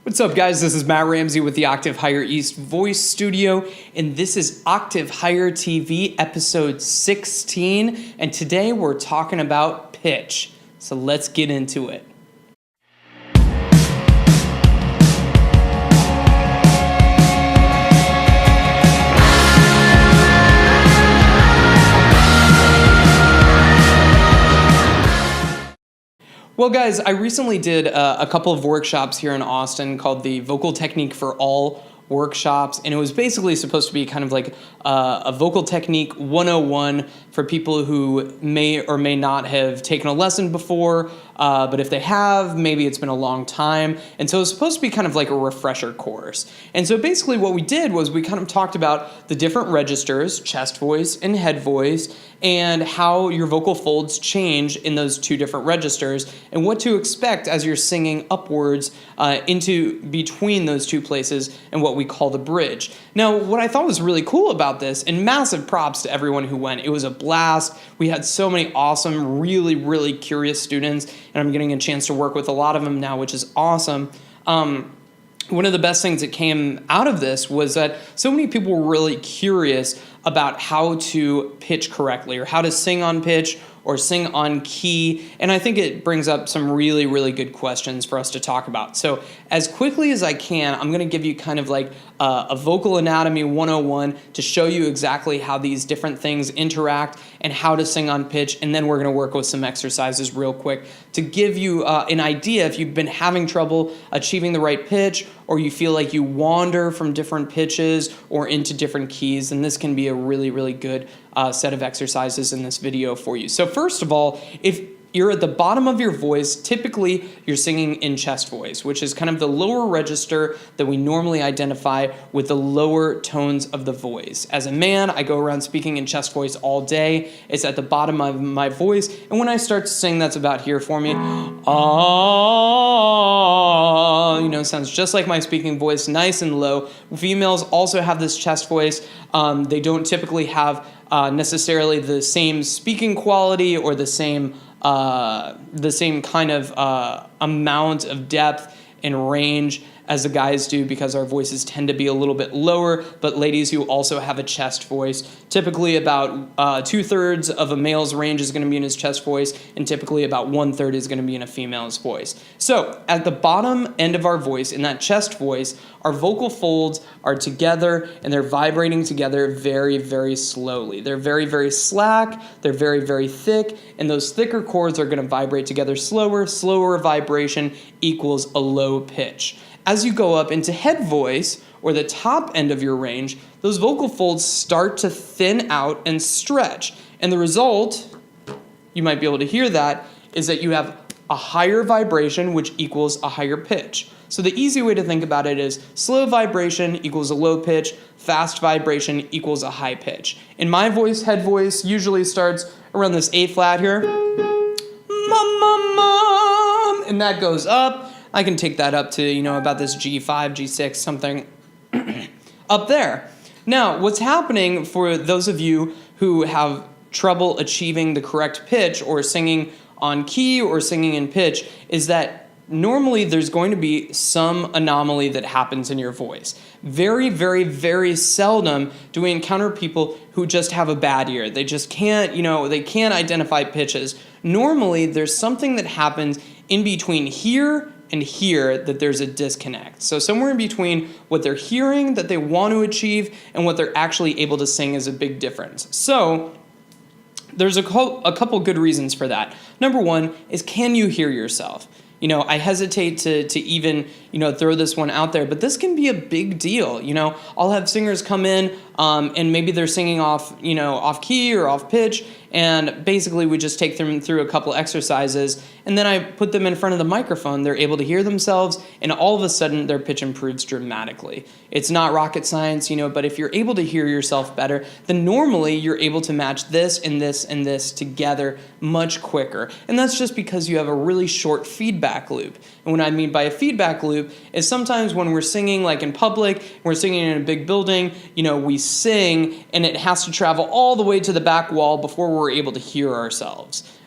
What's up, guys? This is Matt Ramsey with the Octave Higher East Voice Studio, and this is Octave Higher TV episode 16, and today we're talking about pitch. So let's get into it. Well, guys, I recently did a couple of workshops here in Austin called the Vocal Technique for All workshops, and it was basically supposed to be kind of like a vocal technique 101 for people who may or may not have taken a lesson before, but if they have, maybe it's been a long time, and so it was supposed to be kind of like a refresher course. And so basically what we did was we kind of talked about the different registers, chest voice and head voice, and how your vocal folds change in those two different registers, and what to expect as you're singing upwards into between those two places and what we call the bridge. Now, what I thought was really cool about this, and massive props to everyone who went, it was a blast. We had so many awesome, really, really curious students, and I'm getting a chance to work with a lot of them now, which is awesome. One of the best things that came out of this was that so many people were really curious about how to pitch correctly, or how to sing on pitch or sing on key, and I think it brings up some really, really good questions for us to talk about. So as quickly as I can, I'm gonna give you kind of like a vocal anatomy 101 to show you exactly how these different things interact and how to sing on pitch, and then we're gonna work with some exercises real quick to give you an idea if you've been having trouble achieving the right pitch, or you feel like you wander from different pitches or into different keys, and this can be a really, really good set of exercises in this video for you. So first of all, if you're at the bottom of your voice, typically you're singing in chest voice, which is kind of the lower register that we normally identify with the lower tones of the voice. As a man, I go around speaking in chest voice all day. It's at the bottom of my voice, and when I start to sing, that's about here for me. Sounds just like my speaking voice, nice and low. Females also have this chest voice. They don't typically have necessarily the same speaking quality or the same kind of amount of depth and range as the guys do, because our voices tend to be a little bit lower, but ladies who also have a chest voice, typically about 2/3 of a male's range is going to be in his chest voice, and typically about 1/3 is going to be in a female's voice. So at the bottom end of our voice, in that chest voice, our vocal folds are together and they're vibrating together very, very slowly. They're very, very slack, they're very, very thick, and those thicker chords are going to vibrate together slower. Slower vibration equals a low pitch. As you go up into head voice, or the top end of your range, those vocal folds start to thin out and stretch. And the result, you might be able to hear that, is that you have a higher vibration, which equals a higher pitch. So the easy way to think about it is slow vibration equals a low pitch, fast vibration equals a high pitch. In my voice, head voice usually starts around this A flat here, and that goes up. I can take that up to, about this G5, G6, something up there. Now, what's happening for those of you who have trouble achieving the correct pitch, or singing on key or singing in pitch, is that normally there's going to be some anomaly that happens in your voice. Very, very, very seldom do we encounter people who just have a bad ear. They just can't, they can't identify pitches. Normally, there's something that happens in between here and here that there's a disconnect. So somewhere in between what they're hearing that they want to achieve and what they're actually able to sing is a big difference. So there's a couple good reasons for that. Number one is, can you hear yourself? I hesitate to even, throw this one out there, but this can be a big deal. I'll have singers come in and maybe they're singing off key or off pitch, and basically we just take them through a couple exercises, and then I put them in front of the microphone. They're able to hear themselves, and all of a sudden their pitch improves dramatically. It's not rocket science, but if you're able to hear yourself better, then normally you're able to match this and this and this together much quicker. And that's just because you have a really short feedback loop. And what I mean by a feedback loop is sometimes when we're singing like in public, we're singing in a big building, we sing and it has to travel all the way to the back wall before we're able to hear ourselves.